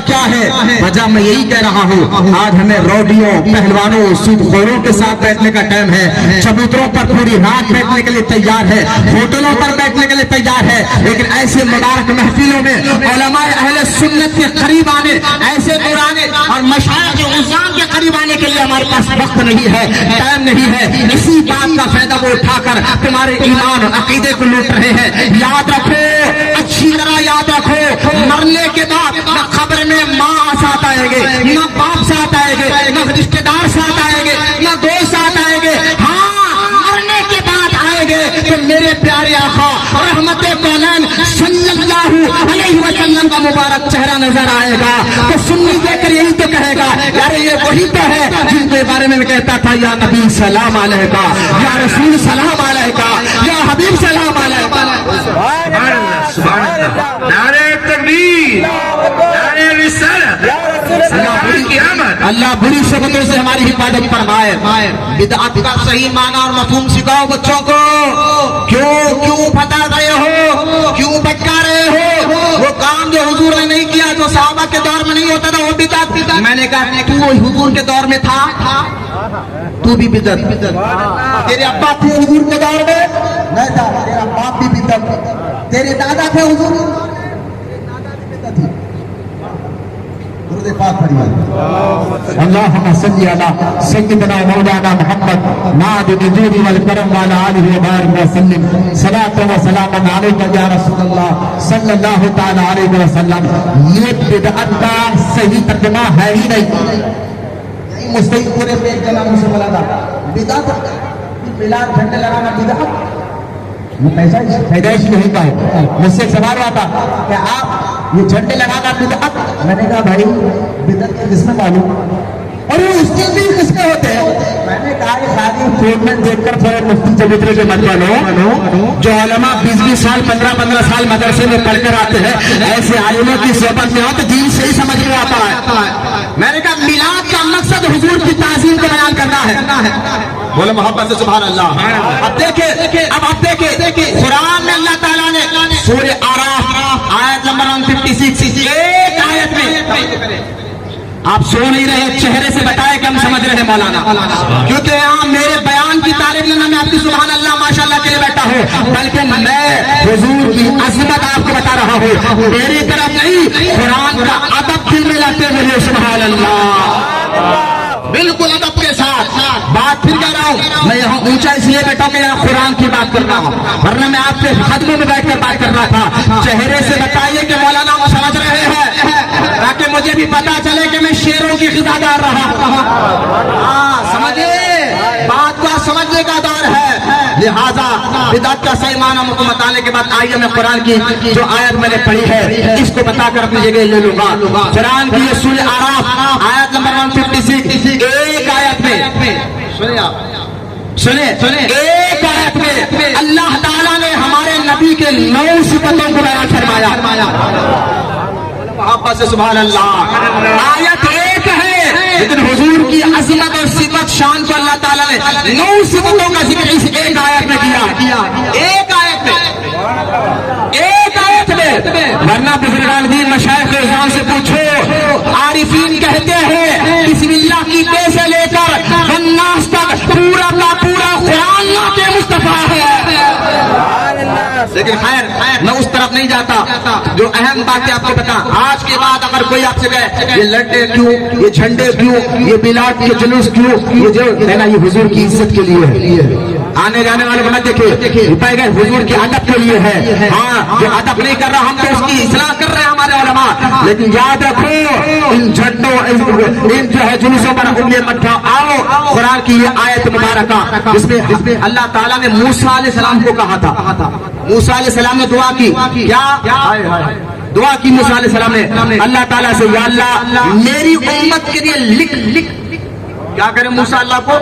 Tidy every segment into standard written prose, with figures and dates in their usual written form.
کیا ہے؟ وجہ میں یہی کہہ رہا ہوں، آج ہمیں روڈیوں، پہلوانوں، سود خوروں کے ساتھ بیٹھنے کا ٹائم ہے، چبوتروں پر پوری رات بیٹھنے کے لیے تیار ہے، ہوٹلوں پر بیٹھنے کے لیے تیار ہے، لیکن ایسے مبارک محفلوں میں علماء اہل سنت کے قریب آنے، ایسے نورانے اور مشائخ عظام کے قریب آنے کے لیے ہمارے پاس وقت نہیں ہے، ٹائم نہیں ہے۔ اسی بات کا فائدہ وہ اٹھا کر تمہارے ایمان اور عقیدے کو لوٹ رہے ہیں۔ یاد رکھو، اچھی طرح یاد رکھو، مرنے کے بعد نہ قبر میں ماں ساتھ آئے گے، نہ باپ ساتھ آئے گے، نہ رشتے دار ساتھ آئے گے، نہ دوست ساتھ آئے گے۔ ہاں، مرنے کے بعد آئے گے تو میرے پیارے آقا رحمت کونین صلی اللہ علیہ وسلم کا مبارک چہرہ نظر آئے گا، تو سنی دے کر یہی تو کہے گا، یار یہ وہی تو ہے جن کے بارے میں کہتا تھا یا نبی سلام علیکہ، یا رسول سلام علیکہ، یا حبیب سلام علیکہ۔ سبحان اللہ، سبحان اللہ، نعرہ تکبیر، نعرہ رسالت، اللہ بری شبتوں سے ہماری حفاظت فرمائے۔ بدعت کا صحیح معنی اور مفہوم سکھاؤ بچوں کو۔ کیوں پھنسا رہے ہو، کیوں بھٹکا رہے ہو؟ وہ کام جو حضور نے نہیں کیا، جو صحابہ کے دور میں نہیں ہوتا تھا، وہ بدعت۔ میں نے کہا تو حضور کے دور میں تھا، تو بھی بدعت۔ تیرے ابا تھے حضور کے دور میں؟ نہیں تھا، تیرا باپ بھی بدعت۔ تیرے دادا تھے حضور کے دور میں؟ بدعت تھی۔ اللهم صل على سيدنا مولانا محمد نادر الجود والكرم وعلى آله وبارك وسلم صلاة وسلام عليك يا رسول الله صلی اللہ تعالی علیہ وسلم۔ یہ بدعت کا صحیح ترجمہ ہے ہی نہیں۔ مستحیل پورے پہ ایک جناب مجھ سے بولا تھا بدعت بلال جھنڈے لگانا بدعت، وہ پیدائش نہیں کا ہے۔ مجھ سے ایک سوال ہوا تھا کہ آپ یہ جھنڈے لگانا بدعت، میں نے کہا بھائی بدعت کی قسمیں معلوم اور یہ اس کے بھی قسمیں ہوتے ہیں۔ میں نے کہا کہ خالی فیلڈمنٹ دیکھ کر تھوڑے مفتی چبوترے کے مت بنو، جو علماء 20 سال 15 سال مدرسے میں پڑھ کر آتے ہیں، ایسے عالموں کی صحبت میں آؤ تو دین سے ہی سمجھ میں آتا ہے۔ میں نے کہا میلاد کا مقصد حضور کی تعظیم کو بیان کرنا ہے۔ بولے محبت سے سبحان اللہ۔ اب دیکھیں قرآن میں اللہ تعالیٰ نے سورہ اعراف آیت نمبر 156 ایک آیت میں، آپ سو نہیں رہے، چہرے سے بتائے کہ ہم سمجھ رہے ہیں مولانا، کیونکہ یہاں میرے بیان کی تعریف لینا میں آپ کی سبحان اللہ ماشاءاللہ کے لیے بیٹھا ہوں، بلکہ میں حضور کی عظمت آپ کو بتا رہا ہوں، میری طرف نہیں، قرآن کا ادب دل میں لاتے ہوئے سبحان اللہ، بالکل ادب کے ساتھ بات پھر کہہ رہا ہوں۔ میں یہاں اونچا اس لیے بیٹھا ہوں کہ یہاں قرآن کی بات کر رہا ہوں، ورنہ میں آپ کے خدموں میں بیٹھ کر بات کر رہا تھا۔ چہرے سے بتائیے کہ مولانا وہ سمجھ رہے ہیں، تاکہ مجھے بھی پتا چلے کہ میں شیروں کی غذا دار رہا ہوں۔ ہاں سمجھے، بات کو سمجھنے کا دور ہے، لہذا بدعت کا صحیح معنی کو بتانے کے بعد آئیے میں قرآن کی جو آیت میں نے پڑھی ہے اس کو بتا کر اپنی جگہ لے لوں گا۔ قرآن کی یہ سورہ اعراف آیت نمبر 156 ایک آیت میں سنیں ایک آیت میں اللہ تعالیٰ نے ہمارے نبی کے 9 صفتوں کو بیان فرمایا۔ محبت سے سبحان اللہ۔ آیت ایک ہے لیکن حضور کی عظمت اور صفت شان کو اللہ تعالیٰ نے 9 صفتوں کا ذکر اس ایک آیت میں کیا، ایک آیت میں۔ ورنہ بزرگان دین مشائخ اعظام سے پوچھو، عارفین کہتے ہیں بسم اللہ کی تے سے لے کر والناس تک پورا کا پورا قرآن نعت مصطفیٰ ہے۔ لیکن خیر میں اس طرف نہیں جاتا، جو اہم باتیں آپ کو بتا۔ آج کے بعد اگر کوئی آپ سے کہے یہ لڑے کیوں، یہ جھنڈے کیوں، یہ بلاد کے جلوس کیوں، یہ جو کہنا یہ حضور کی عزت کے لیے ہے، آنے جانے والے کو نہ دیکھے، پائے گئے حضور کے ادب کے لیے ہے۔ ہاں جو ادب نہیں کر رہا ہم تو اس کی اصلاح کر رہے ہیں ہمارے علماء، لیکن یاد رکھو ان جھنڈوں ان جو ہے جلوسوں پر انگلی مت اٹھاؤ۔ آؤ قرآن کی یہ آیت مبارکہ جس میں اللہ تعالیٰ نے موسیٰ علیہ السلام کو کہا تھا، موسیٰ علیہ السلام نے دعا کی، کیا دعا کی موسیٰ علیہ السلام نے اللہ تعالیٰ سے، یا اللہ میری امت کے لیے لکھ۔ کیا کریں موسیٰ اللہ کو،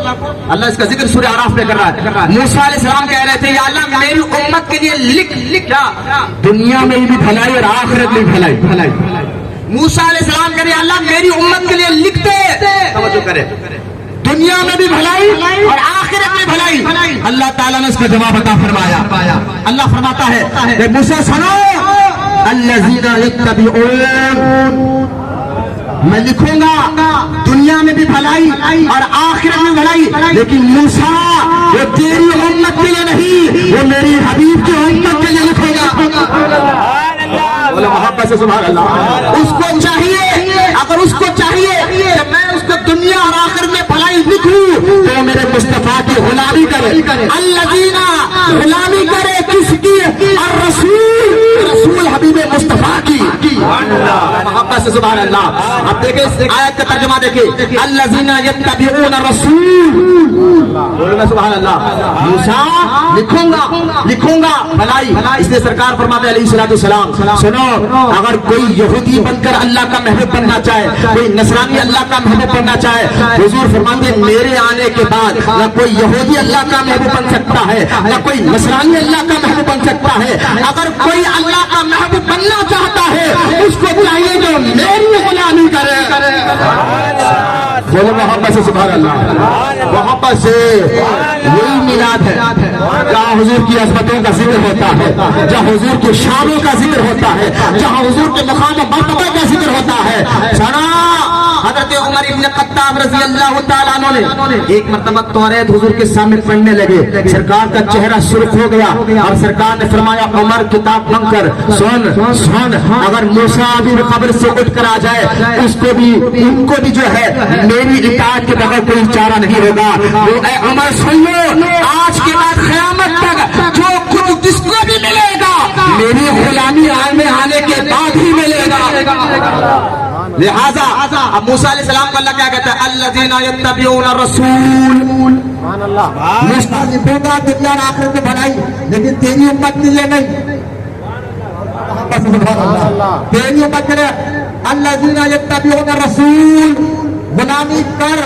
اللہ اس کا ذکر سورہ اعراف میں کر رہا ہے۔ موسیٰ علیہ السلام کہہ رہے تھے یا اللہ میری امت کے لیے لکھ، کیا دنیا میں بھی بھلائی اور آخرت میں بھلائی۔ موسیٰ علیہ السلام کہہ رہے اللہ میری امت کے لیے لکھ دے، توجہ کرے، دنیا میں بھی بھلائی اور آخرت میں بھلائی۔ اللہ تعالیٰ نے اس کا جواب عطا فرمایا۔ اللہ فرماتا ہے کہ موسیٰ سنو، الذین یتبعون میں لکھوں گا دنیا میں بھی بھلائی اور آخرت میں بھلائی، لیکن موسیٰ وہ تیری امت کے لیے نہیں، وہ میری حبیب کی امت کے لیے لکھوں گا۔ بولے محبت سے سبحان اللہ۔ اس کو چاہیے، اگر اس کو چاہیے کہ میں اس کو دنیا اور آخر میں بھلائی لکھوں تو میرے مصطفیٰ کی غلامی کرے، الذین غلامی کرے کس کی؟ رسول حبیب مصطفیٰ کی۔ محبت سے سبحان اللہ۔ اب دیکھیں اس آیت کا ترجمہ دیکھیں، الذین یتبعون الرسول، بولنا سبحان اللہ۔ موسیٰ لکھوں گا بھلائی، اس لیے سرکار فرماتے علیہ الصلوۃ والسلام، سنو اگر کوئی یہودی بن کر اللہ کا محبوب بننا چاہے، کوئی نصرانی اللہ کا محبوب بننا چاہے، حضور فرماتے ہیں میرے آنے کے بعد نہ کوئی یہودی اللہ کا محبوب بن سکتا ہے، نہ کوئی نصرانی اللہ کا محبوب بن سکتا ہے۔ اگر کوئی اللہ کا محبوب بننا چاہتا ہے اس کو چاہیے جو میری غلامی کرے۔ بولو محبت سے سبحان اللہ، محبت سے۔ یہی میلاد ہے جہاں حضور کی عظمتوں کا ذکر ہوتا ہے، جہاں حضور کی شانوں کا ذکر ہوتا ہے، جہاں حضور کے مقام و مرتبہ کا ذکر ہوتا ہے۔ سنا حضرت عمر ابن خطاب رضی اللہ تعالیٰ عنہ نے ایک مرتبہ توریت حضور کے سامنے پڑھنے لگے، سرکار کا چہرہ سرخ ہو گیا اور سرکار نے فرمایا عمر کتاب پڑھ کر سن، اگر موسیٰ بھی قبر سے اٹھ کر آ جائے اس کو بھی، ان کو بھی جو ہے میری اطاعت کے بغیر کوئی چارہ نہیں ہوگا۔ اے عمر سن لو، آج کے بعد قیامت تک جو کچھ جس کو بھی ملے گا میری غلامی میں آنے کے بعد ہی ملے گا۔ لہذا اب موسیٰ علیہ السلام کو اللہ کیا کہتا ہے؟ الذین یتبعون الرسول، موسیٰ لکھوں گا دنیا اور آخرت میں بھلائی، لیکن تیری امت کے لیے نہیں، تیری امت کے لیے۔ الذین یتبعون الرسول، غلامی کر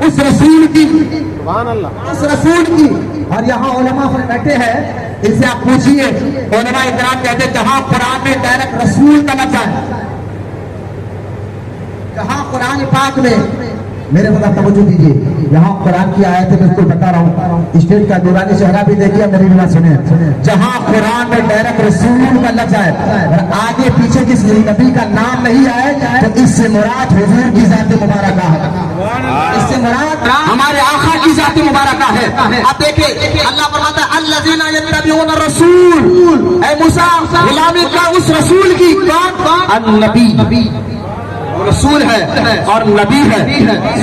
اس رسول کی، اس رسول کی۔ اور یہاں علماء بیٹھے ہیں، ان سے آپ پوچھئے، علماء اکرام کہتے ہیں جہاں قرآن میں ڈائریکٹ رسول کا لفظ ہے، جہاں قرآن پاک میں، میرے خدا توجہ دیجیے، یہاں قرآن کی آیت ہے میں اس کو بتا رہا ہوں، اسٹیج کا دورانی چہرہ بھی دیکھیے، میری بھی بات سنیں، جہاں قرآن میں ڈائریکٹ رسول کا لفظ ہے اور آگے پیچھے کسی نبی کا نام نہیں آئے تو اس سے مراد حضور کی ذات مبارکہ ہے، اس سے مراد ہمارے آقا کی ذات مبارکہ ہے۔ اب دیکھیں اللہ فرماتا ہے الذین یتبعون الرسول، اے موسیٰ غلامی کا اس رسول کی، کون؟ النبی، رسول ہے اور نبی ہے،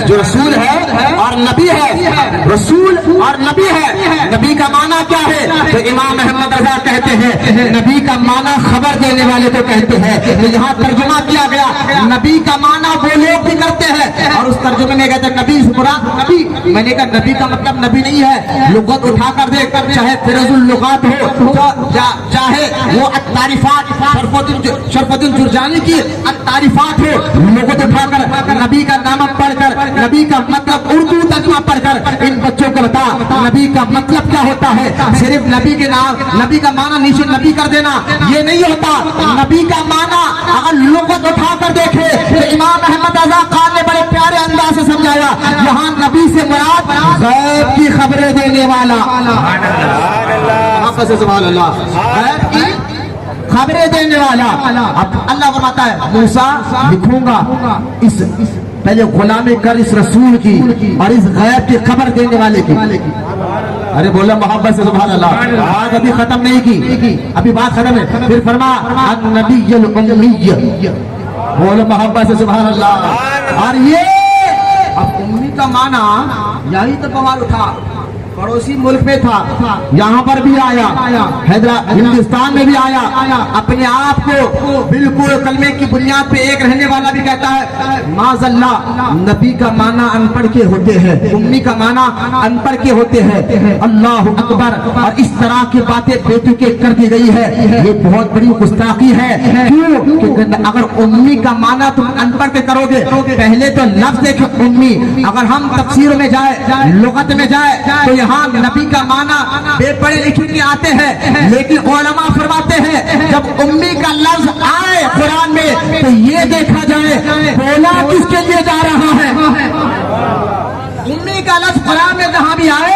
جو رسول ہے اور نبی ہے، رسول اور نبی ہے۔ نبی کا معنی کیا ہے؟ تو امام احمد رضا کہتے ہیں نبی کا معنی خبر دینے والے کو کہتے ہیں، تو یہاں ترجمہ کیا گیا نبی کا معنی وہ لوگ بھی کرتے ہیں، اور اس ترجمے میں کہتے ہیں نبی مراد نبی، میں نے کہا نبی کا مطلب نبی نہیں ہے، لغت اٹھا کر دے، چاہے فیروز اللغات ہو، چاہے وہ التعریفات شرف الدین جرجانی کی التعریفات ہو، لغت اٹھا کر نبی کا نام پڑھ کر، نبی کا مطلب اردو ترجمہ پڑھ کر ان بچوں کو بتا نبی کا مطلب کیا ہوتا ہے۔ صرف نبی کے نام، نبی کا معنی نیچے نبی کر دینا یہ نہیں ہوتا، نبی کا معنی اگر لغت اٹھا کر دیکھے تو امام احمد رضا خان نے بڑے پیارے انداز سے سمجھایا، یہاں نبی سے مراد غیب کی خبریں دینے والا، سبحان اللہ، غیب کی خبریں دینے والا۔ اب اللہ فرماتا ہے موسیٰ لکھوں گا اس پہلے غلامی کر اس رسول کی اور اس غیب کی خبر دینے والے کی۔ ارے بولا محبت سے سبحان اللہ، آج ابھی ختم نہیں کی، ابھی بات ختم ہے، پھر فرما النبی الامی، بولو محبت سے سبحان اللہ۔ اور یہ اب امی کا معنی یہی تو بوال اٹھا، پڑوسی ملک میں تھا، یہاں پر بھی آیا، ہندوستان میں بھی آیا، اپنے آپ کو بالکل کلمے کی بنیاد پہ ایک رہنے والا بھی کہتا ہے معاذ اللہ، نبی کا معنی ان پڑھ کے ہوتے ہیں، امی کا معنی ان پڑھ کے ہوتے ہیں، اللہ اکبر، اور اس طرح کی باتیں بیٹی کے کر دی گئی ہے، یہ بہت بڑی گستاخی ہے۔ کیوں؟ کہ اگر امی کا معنی تم ان پڑھ کے کرو گے، پہلے تو لفظ دیکھو امی، اگر ہم تفسیر میں جائے، لغت میں جائے تو یہاں نبی کا معنی بے پڑھے لکھے کے آتے ہیں، لیکن علماء فرماتے ہیں جب امی کا لفظ آئے قرآن میں تو یہ دیکھا جائے بولا کس کے لیے جا رہا ہے۔ امی کا لفظ قرآن میں جہاں بھی آئے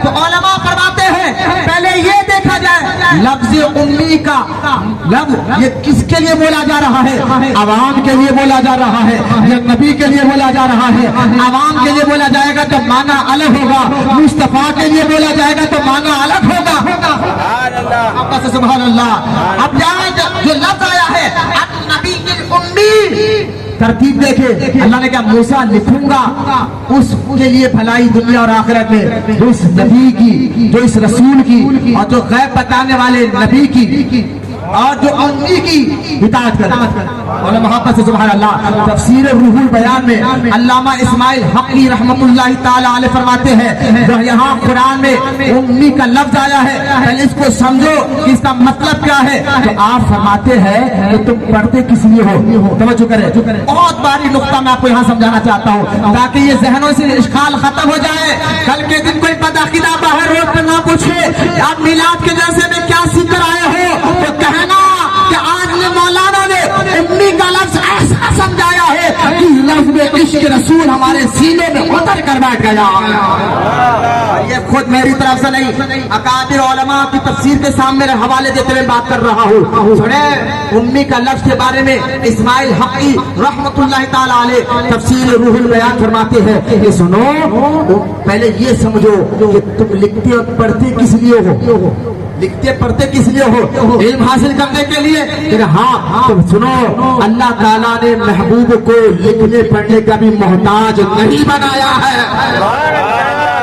تو علماء فرماتے ہیں پہلے یہ دیکھا دیکھا جائے لفظ امی کا لفظ یہ کس کے لیے بولا جا رہا ہے؟ عوام کے لیے بولا جا رہا ہے یا نبی کے لیے بولا جا رہا ہے؟ عوام کے لیے بولا جائے گا تو معنی الگ ہوگا، مصطفیٰ کے لیے بولا جائے گا تو معنی الگ ہوگا۔ سبحان اللہ۔ اب یہاں جو لفظ آیا ہے النبی الامی، ترتیب دیکھیں، اللہ نے کہا موسیٰ لکھوں گا اس کے لیے بھلائی دنیا اور آخرت میں، جو اس نبی کی، جو اس رسول کی، اور جو غیب بتانے والے نبی کی، اور جو امی کی اطاعت کرے۔ اور محبت سے سبحان اللہ۔ تفسیر روح البیان میں علامہ اسماعیل حقی رحمت اللہ تعالی علیہ فرماتے ہیں جو یہاں قرآن میں امی کا لفظ آیا ہے، پہلے اس کو سمجھو کہ اس کا مطلب کیا ہے۔ تو آپ فرماتے ہیں کہ تم پڑھتے کس لیے ہو؟ توجہ کریں، بہت باری نقطہ میں آپ کو یہاں سمجھانا چاہتا ہوں تاکہ یہ ذہنوں سے اشکال ختم ہو جائے۔ کل کے دن کوئی بدعقیدہ باہر روڈ پہ نہ پوچھے آپ میلاد کے جلسے میں کیا سیکھ کر آئے ہو، تو کہنا کہ آج نے مولانا نے امی کا لفظ ایسا سمجھایا ہے کہ لفظ عشق رسول ہمارے سینے میں اتر کر بیٹھ گیا۔ یہ خود میری طرف سے نہیں، اکابر علماء کی تفسیر کے سامنے حوالے دیتے ہوئے بات کر رہا ہوں۔ سنیں امی کا لفظ کے بارے میں اسماعیل حقی رحمت اللہ تعالی علیہ تفسیر روح البیان فرماتے ہیں کہ سنو، پہلے یہ سمجھو کہ تم لکھتے اور پڑھتے کس لیے ہو؟ لکھتے پڑھتے کس لیے ہو؟ علم حاصل کرنے کے لیے؟ کہ ہاں تم سنو، اللہ تعالیٰ نے محبوب کو لکھنے پڑھنے کا بھی محتاج نہیں بنایا ہے۔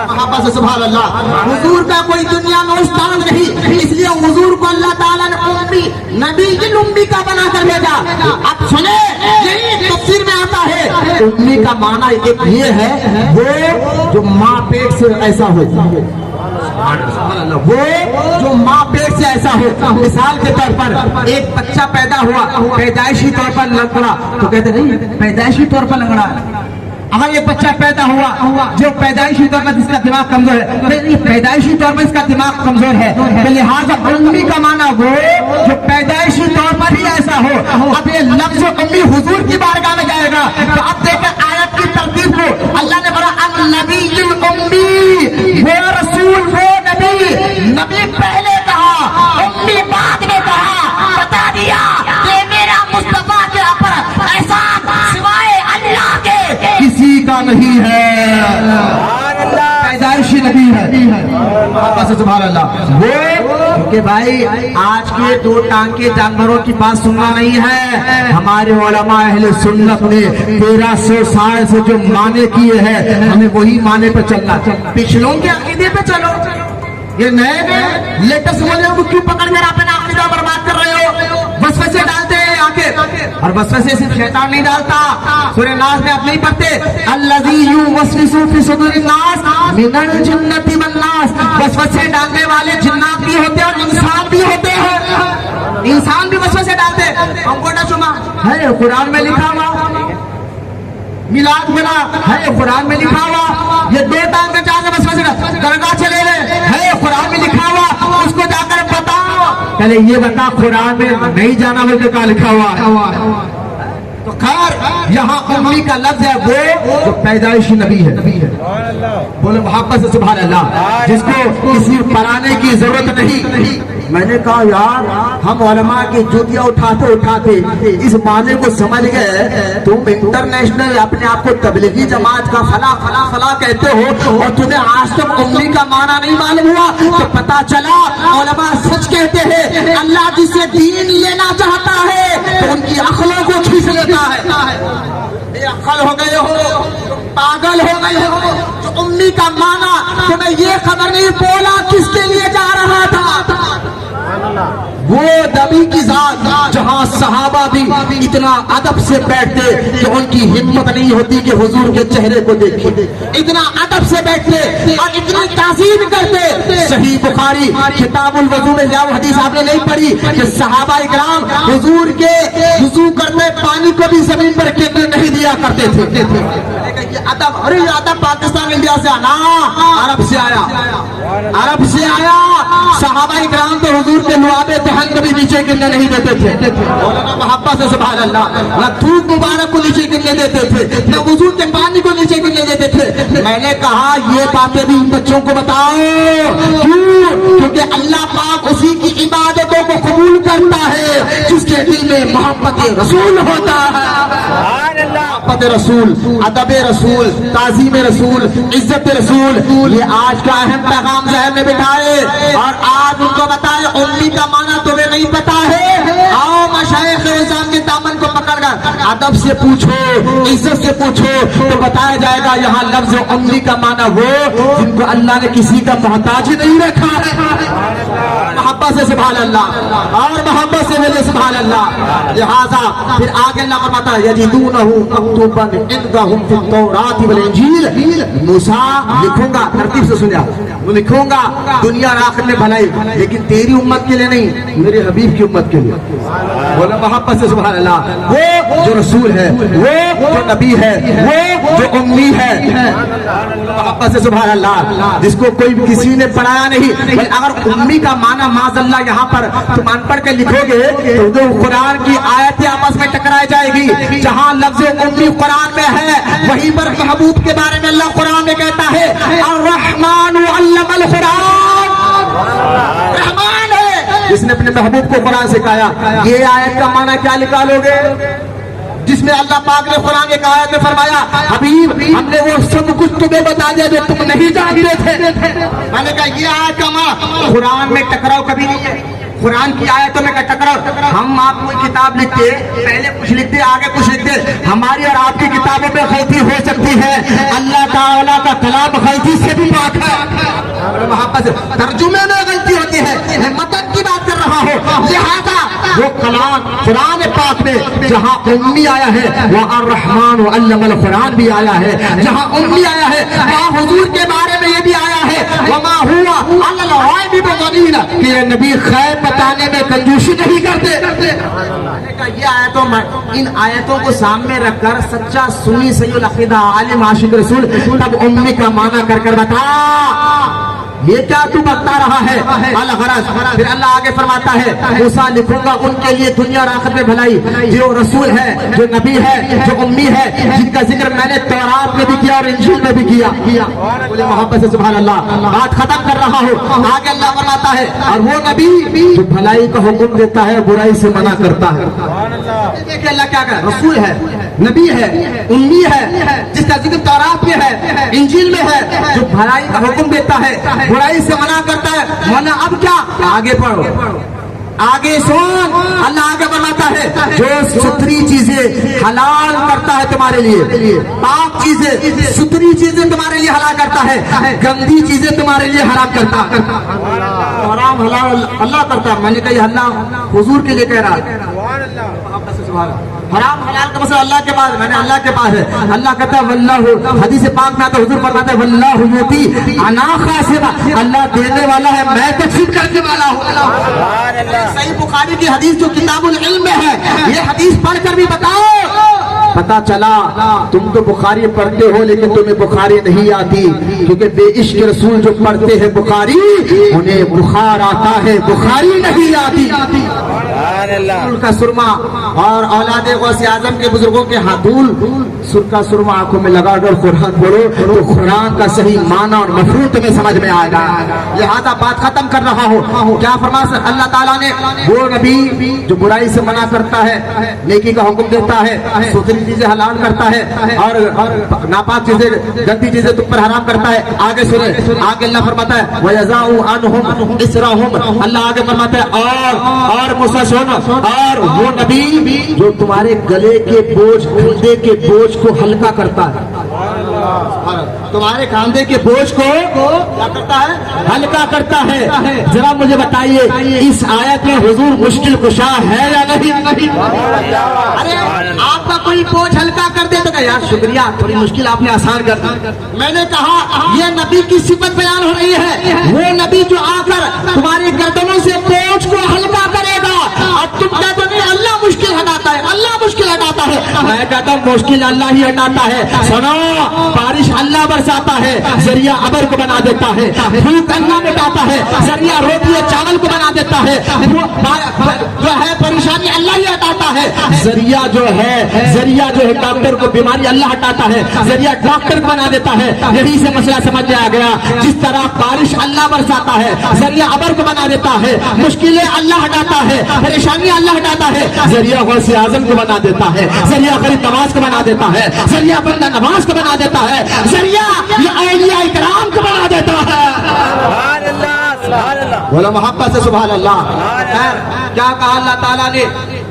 محبت سے سبحان اللہ۔ حضور کا کوئی دنیا میں استاد نہیں، اس لیے حضور کو اللہ تعالیٰ نے امی، نبی الامی کا بنا کر بھیجا۔ اب سنیں، یہی تفسیر میں آتا ہے امی کا معنی ایک یہ ہے وہ جو ماں پیٹ سے ایسا ہو، وہ جو ماں پیٹ سے ایسا ہو۔ مثال کے طور پر ایک بچہ پیدا ہوا پیدائشی طور پر لنگڑا، تو کہتے نہیں پیدائشی طور پر لنگڑا ہے۔ اگر یہ بچہ پیدا ہوا جو پیدائشی طور پر جس کا دماغ کمزور ہے، پیدائشی طور پر اس کا دماغ کمزور ہے، لہٰذا امی کا معنی وہ جو پیدائشی طور پر ہی ایسا ہو۔ اب یہ لفظ امی حضور کی بارگاہ میں جائے گا تو اب دیکھیں آیت کی ترتیب کو، اللہ نے بڑا النبی الامی، وہ رسول، وہ نبی، نبی پہلے کہا، امی بعد میں کہا، بتا دیا کہ میرا مصطفیٰ کے اوپر احسان سوائے اللہ کے کسی کا نہیں ہے، پیدائشی نبی ہے۔ سبحان اللہ۔ وہ کہ بھائی آج کے دو ٹانگ کے جانوروں کی بات سننا نہیں ہے، ہمارے علماء اہل سنت نے 1300 سال سے جو معنی کیے ہیں ہمیں وہی معنی پہ چلنا۔ پچھلوں کے عقیدے پہ چلو، یہ نئے لیٹسٹ مولوں کو کیوں پکڑ کر اپنا عقیدہ برباد کر رہے ہو؟ وسوسے ڈالتے ہیں آ کے، اور وسوسے صرف شیطان نہیں ڈالتا۔ سورہ ناس میں آپ نہیں پڑھتے الذی یوسوس فی صدور الناس من الجنۃ والناس، وسوسے ڈالنے والے جنات بھی ہوتے ہیں اور انسان بھی ہوتے ہیں، انسان بھی وسوسے ڈالتے ہیں۔ انگوٹا چما ہے قرآن میں لکھا ہوا، میلاد ملا ہے قرآن میں لکھا ہوا، یہ دو ٹانگ میں جا کے وسوسے درگاہ چلے گئے ہے قرآن میں لکھا ہوا، اس کو جا کر بتاؤ، پہلے یہ بتا قرآن میں نہیں جانا مجھے کہاں لکھا ہوا ہے۔ تو خیر یہاں امی کا لفظ ہے وہ جو پیدائشی نبی ہے، بولے محبت سے سبحان اللہ، جس کو کسی پڑھانے کی ضرورت نہیں۔ میں نے کہا یار ہم علماء کی جوتیاں اٹھاتے اٹھاتے اس معنی کو سمجھ گئے، تم انٹرنیشنل اپنے آپ کو تبلیغی جماعت کا فلاں فلاں فلاں کہتے ہو اور تمہیں آج تک امی کا معنی نہیں معلوم ہوا، تو پتا چلا علماء سچ کہتے ہیں، اللہ جس سے دین لینا چاہتا ہے تو ان کی عقلوں کو کھینچ لیتا ہے۔ بے عقل ہو گئے ہو، پاگل ہو گئے ہو، تو امی کا معنی تمہیں یہ خبر نہیں بولا کس کے لیے جا رہا تھا۔ وہ نبی کی ذات جہاں صحابہ بھی اتنا ادب سے بیٹھتے کہ ان کی ہمت نہیں ہوتی کہ حضور کے چہرے کو دیکھیں، اتنا ادب سے بیٹھتے اور اتنی تعظیم کرتے۔ صحیح بخاری کتاب الوضو میں جاؤ، حدیث آپ نے نہیں پڑھی کہ صحابہ اکرام حضور کے وضو کرتے پانی کو بھی زمین پر گرنے نہیں دیا کرتے تھے۔ یہ ادب، ارے یہ ادب پاکستان انڈیا سے آنا، عرب سے آیا، عرب سے آیا۔ صحابہ اکرام تو حضور کے لعابِ دہن کو بھی نیچے گرنے نہیں دیتے تھے، محبت سے سبحان اللہ، نہ تھوک مبارک کو نیچے گرنے دیتے تھے، نہ وضو کے پانی کو نیچے گرنے دیتے تھے۔ میں نے کہا یہ باتیں بھی ان بچوں کو بتاؤ، کیوں؟ کیونکہ اللہ پاک اسی دل میں محبت رسول ہوتا ہے. محبت رسول، ادب رسول، تعظیم رسول، عزت رسول، یہ آج کا اہم پیغام ذہن میں بٹھائے اور آج ان کو بتائے امی کا معنی تمہیں نہیں پتا ہے. آؤ مشائخ نظام کے دامن کو پکڑ کر ادب سے پوچھو، عزت سے پوچھو تو بتایا جائے گا. یہاں لفظ امی کا معنی وہ جن کو اللہ نے کسی کا محتاج ہی نہیں رکھا ہے. محبت سے سبحان اللہ اور محبت سے ملے سبحان اللہ. لہذا پھر آگے اللہ فرماتا ہے یجدونہ مکتوبا عندہم فی التوراۃ والانجیل. موسیٰ لکھوں گا، ترتیب سے سنیا، وہ لکھوں گا دنیا اور آخرت میں بھلائی، لیکن تیری امت کے لیے نہیں، میرے حبیب کی امت کے لیے. بولا محبت سے سبحان اللہ. وہ جو رسول ہے، وہ جو نبی ہے، وہ جو امی ہے. محبت سے سبحان اللہ. جس کو کوئی کسی نے پڑھایا نہیں، اگر امی کا معنی معاذ اللہ یہاں پر تم ان پڑھ کے لکھو گے تو جو قرآن کی آیتیں آپس میں ٹکرائی جائے گی. جہاں لفظ امی قرآن میں ہے وہیں پر محبوب کے بارے میں اللہ قرآن میں کہتا ہے الرحمن علم القرآن. رحمان ہے جس نے اپنے محبوب کو قرآن سکھایا. یہ آیت کا معنی کیا نکالو گے جس میں اللہ پاک نے قرآن کے آیت میں فرمایا حبیب ہم نے وہ سب کچھ تمہیں بتا دیا جو تم نہیں جانتے تھے. میں نے کہا یہ آیت کا معنی قرآن میں ٹکراؤ کبھی نہیں ہے. قرآن کی آیتوں میں ٹکراؤ. ہم آپ کوئی کتاب لکھتے پہلے کچھ لکھتے آگے کچھ لکھتے. ہماری اور آپ کی کتابوں میں غلطی ہو سکتی ہے، اللہ تعالیٰ کا کلام غلطی سے بھی پاک ہے. محبت سے ترجمے میں غلطی ہوتی ہے، میں متن کی بات کر رہا ہوں. لہذا وہ کلام قرآن پاک میں جہاں امی آیا ہے وہاں الرحمن علم القرآن بھی آیا ہے. جہاں امی آیا ہے وہاں حضور کے بارے میں یہ بھی آیا ہے وما ہوا علی الغیب بضنین کہ یہ نبی خیر بتانے میں کنجوسی نہیں کرتے. یہ آیتوں ان آیتوں کو سامنے رکھ کر سچا سنی صحیح العقیدہ عالم عاشق رسول تب امی کا معنی کر کر بتا یہ کیا تو بتا رہا ہے. الغرض پھر اللہ آگے فرماتا ہے موسیٰ لکھوں گا ان کے لیے دنیا اور آخرت میں بھلائی. جو رسول ہے، جو نبی ہے، جو امی ہے، جن کا ذکر میں نے تورات میں بھی کیا اور انجیل میں بھی کیا. بولے محبت سے سبحان اللہ. بات ختم کر رہا ہوں. آگے اللہ فرماتا ہے اور وہ نبی جو بھلائی کا حکم دیتا ہے برائی سے منع کرتا ہے. دیکھیں اللہ کیا کہا، رسول ہے، نبی ہے، امی ہے، جس کا ذکر تورات میں ہے، انجیل میں ہے، جو بھلائی کا حکم دیتا ہے برائی سے منع کرتا ہے. منع اب کیا، آگے پڑھو، آگے سن. اللہ آگے بناتا ہے جو ستری چیزیں حلال کرتا ہے تمہارے لیے، پاک چیزیں ستری چیزیں تمہارے لیے حلال کرتا ہے، گندی چیزیں تمہارے لیے حرام کرتا ہے. حرام حلال اللہ کرتا ہے. میں نے کہا یہ اللہ حضور کے لیے کہہ رہا ہے. حرام حلال کا مسئلہ اللہ کے پاس، میں نے اللہ کے پاس ہے. اللہ کہتا ہے واللہ، حدیث پاک میں آتا ہے حضور فرماتا ہے واللہ یؤتی انا خاسبہ، اللہ دینے والا ہے میں تقسیم کرنے والا ہوں. صحیح بخاری کی حدیث جو کتاب العلم میں ہے یہ حدیث پڑھ کر بھی بتاؤ. پتا چلا تم تو بخاری پڑھتے ہو لیکن تمہیں بخاری نہیں آتی، کیونکہ بے عشق رسول جو پڑھتے ہیں بخاری انہیں بخار آتا ہے، بخاری نہیں آتی. کا سرما اور اولاد غوث اعظم کے بزرگوں کے ہاتھول سر کا سرما آنکھوں میں لگا کر قرآن پڑھو تو قرآن کا صحیح معنی اور مفہوم تمہیں سمجھ میں آئے گا. لہذا بات ختم کر رہا ہوں. کیا فرمایا اللہ تعالیٰ نے، وہ نبی جو برائی سے منع کرتا ہے، نیکی کا حکم دیتا ہے، ستری چیزیں حلال کرتا ہے اور ناپاک چیزیں گندی چیزیں تم پر حرام کرتا ہے. آگے سنیں، آگے اللہ فرماتا ہے وَيَزَعُ عَنْهُمْ إِسْرَهُمْ. اللہ آگے فرماتا ہے اور موسیٰ سنو، اور وہ نبی جو تمہارے گلے کے بوجھ، کندھے کے بوجھ کو ہلکا کرتا ہے. تمہارے کاندھے کے بوجھ کو کیا کرتا ہے، ہلکا کرتا ہے. ذرا مجھے بتائیے اس آیت میں حضور مشکل کشا ہے یا نہیں؟ ارے آپ کا کوئی بوجھ ہلکا کر دے تو کہ یار شکریہ تھوڑی مشکل آپ نے آسان کر دی. میں نے کہا یہ نبی کی صفت بیان ہو رہی ہے، وہ نبی جو آ کر تمہاری گردنوں سے بوجھ کو ہلکا کرے گا. اور تم کہتے ہو اللہ مشکل ہٹاتا ہے، اللہ مشکل ہٹاتا ہے؟ میں کہتا ہوں مشکل اللہ ہی ہٹاتا ہے. سنو، بارش اللہ برساتا ہے، ذریعہ ابر کو بنا دیتا ہے. بھوک اللہ مٹاتا ہے، ذریعہ روٹی چاول کو بنا دیتا ہے. جو ہے پریشانی اللہ ہی ہٹاتا ہے. ذریعہ جو ہے ڈاکٹر کو بیماری اللہ ہٹاتا ہے، ذریعہ ڈاکٹر کو بنا دیتا ہے. یہی سے مسئلہ سمجھ میں آ گیا. جس طرح بارش اللہ برساتا ہے، ذریعہ ابر کو بنا دیتا ہے، مشکلیں اللہ ہٹاتا ہے، پریشانی اللہ ہٹاتا ہے، ذریعہ غوث اعظم کو بنا دیتا ہے، ذریعہ غریب نواز کو بنا دیتا ہے، ذریعہ بندہ نواز کو بنا دیتا ہے، ذریعہ یہ اولیاء کرام کو بنا دیتا ہے. سبحان اللہ، سبحان اللہ. بولا محبت سے سبحان اللہ. کیا کہا اللہ تعالیٰ نے؟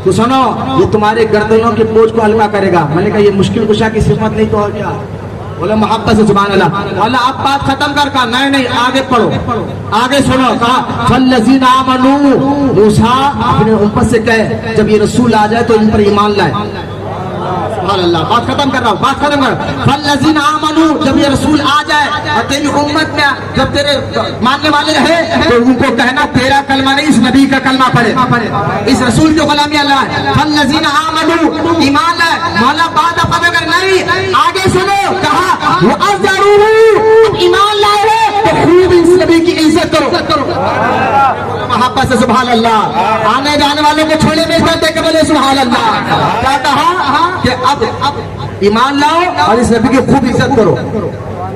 تو سنو، یہ تمہارے گردنوں کے بوجھ کو ہلکا کرے گا. میں نے کہا یہ مشکل کشا کی صفت نہیں تو اور کیا؟ بولا محبت سے سبحان اللہ. اللہ اب بات ختم کر کہا نہیں آگے پڑھو، آگے سنو. کہا فالذین آمنوا، موسیٰ اپنے امت سے کہے جب یہ رسول آ جائے تو ان پر ایمان لائے. سبحان اللہ. بات ختم کر رہا ہوں، بات ختم کر. فالذین آمنوا، جب یہ رسول آ جائے اور تیری امت میں جب تیرے ماننے والے رہے تو ان کو کہنا تیرا کلمہ نہیں، اس نبی کا کلمہ پڑھے، اس رسول کی غلامی اللہ ہے. فالذین آمنوا، ایمان لائے. مولا بات اب اگر نہیں آگے سنو. کہا وَأَزَّرُوهُ، ایمان لائے ہو تو خوب اس نبی کی عزت کرو. محبت سے سبحان اللہ. آنے جانے والوں کو چھوڑے نہیں کرتے کہ بولے سبحان اللہ. کیا کہا کہ اب ایمان لاؤ اور اس نبی کی خوب عزت کرو.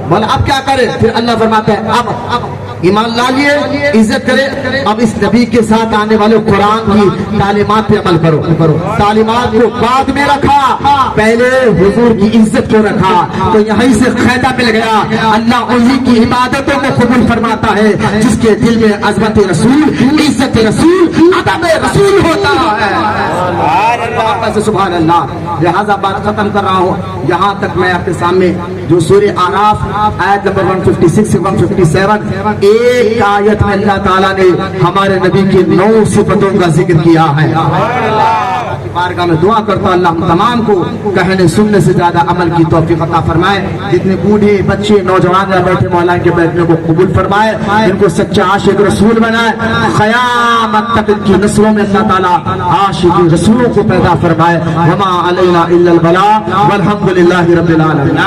بولا اب کیا کرے؟ پھر اللہ فرماتا ہے اب ایمان لا لیے، عزت کرے، اب اس نبی کے ساتھ آنے والے قرآن کی تعلیمات پہ عمل کرو. تعلیمات کو بعد میں رکھا، پہلے حضور کی عزت کو رکھا. تو یہیں سے قاعدہ مل گیا، اللہ انہی کی عبادتوں کو قبول فرماتا ہے جس کے دل میں عظمت رسول، عزت رسول، ادب رسول ہوتا ہے. سبحان اللہ. لہذا بات ختم کر رہا ہوں. یہاں تک میں آپ کے سامنے جو سورہ اعراف آیت نمبر 156 سے 157 ایک آیت میں اللہ تعالیٰ نے ہمارے نبی کی 9 صفتوں کا ذکر کیا ہے. بارگاہ میں دعا کرتا ہوں اللہ ہم تمام کو کہنے سننے سے زیادہ عمل کی توفیق عطا فرمائے. جتنے بوڑھے بچے نوجوان بیٹھے مولا کے بیٹھنے کو قبول فرمائے، ان کو سچا عاشق رسول بنائے. قیامت تک ان کی نسلوں میں اللہ تعالیٰ عاشق رسولوں کو پیدا فرمائے. وما علینا الا البلاغ والحمد للہ رب العالمین.